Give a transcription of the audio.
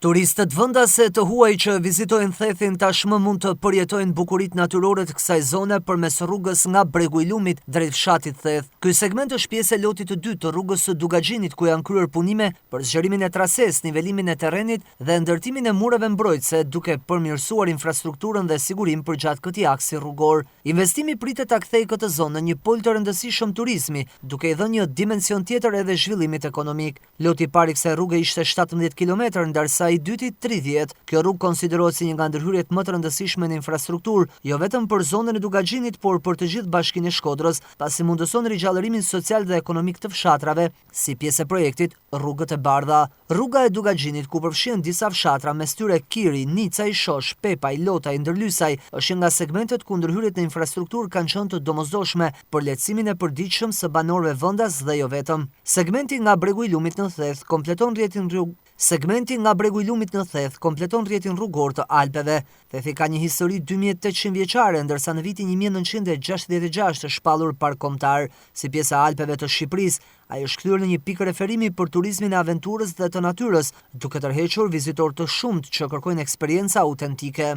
Turistët vendase të huaj që vizitojnë Thethin tashmë mund të përjetojnë bukuritë natyrore të kësaj zone përmes rrugës nga bregu i Lumit drejt fshatit Theth. Ky segment është pjesë e lotit të dytë të rrugës së Dugaxhinit, ku janë kryer punime për zgjerimin e trases, nivelimin e terrenit dhe ndërtimin e mureve mbrojtëse, duke përmirësuar infrastrukturën dhe sigurinë përgjatë këtij aksi rrugor. Investimi pritet ta kthejë këtë zonë në një pol të rëndësishëm turizmi, duke i dhënë një dimension tjetër edhe zhvillimit ekonomik. Loti i parë i kësaj rruge ishte 17 km, ndërsa i dyti 30. Kjo rrugë konsiderohet si një nga ndërhyrjet më të rëndësishme në infrastrukturë, jo vetëm për zonën e Dugaxhinit, por për të gjithë bashkinë e Shkodrës, pasi mundëson rigjallërimin social dhe ekonomik të fshatrave, si pjesë e projektit Rrugët e Bardha. Rruga e Dugaxhinit, ku përfshihen disa fshatra, mes tyre Kiri, Nicaj, Shosh, Pepaj, Lotaj, Ndërlysaj, është nga segmentet ku ndërhyrjet në infrastrukturë kanë qenë të domosdoshme për lehtësimin e përditshëm së banorëve vendas dhe jo vetëm. Segmenti nga bregu i Lumit në Theth kompleton rrjetin rrugor të Alpeve. Thethi ka një histori 2800 vjeçare, ndërsa në vitin 1966 është shpallur park kombëtar. Si pjesë e Alpeve të Shqipërisë, ai është kthyer në një pikë referimi për turizmin e aventurës dhe të natyrës, duke tërhequr vizitorë të shumtë që kërkojnë eksperjenca autentike.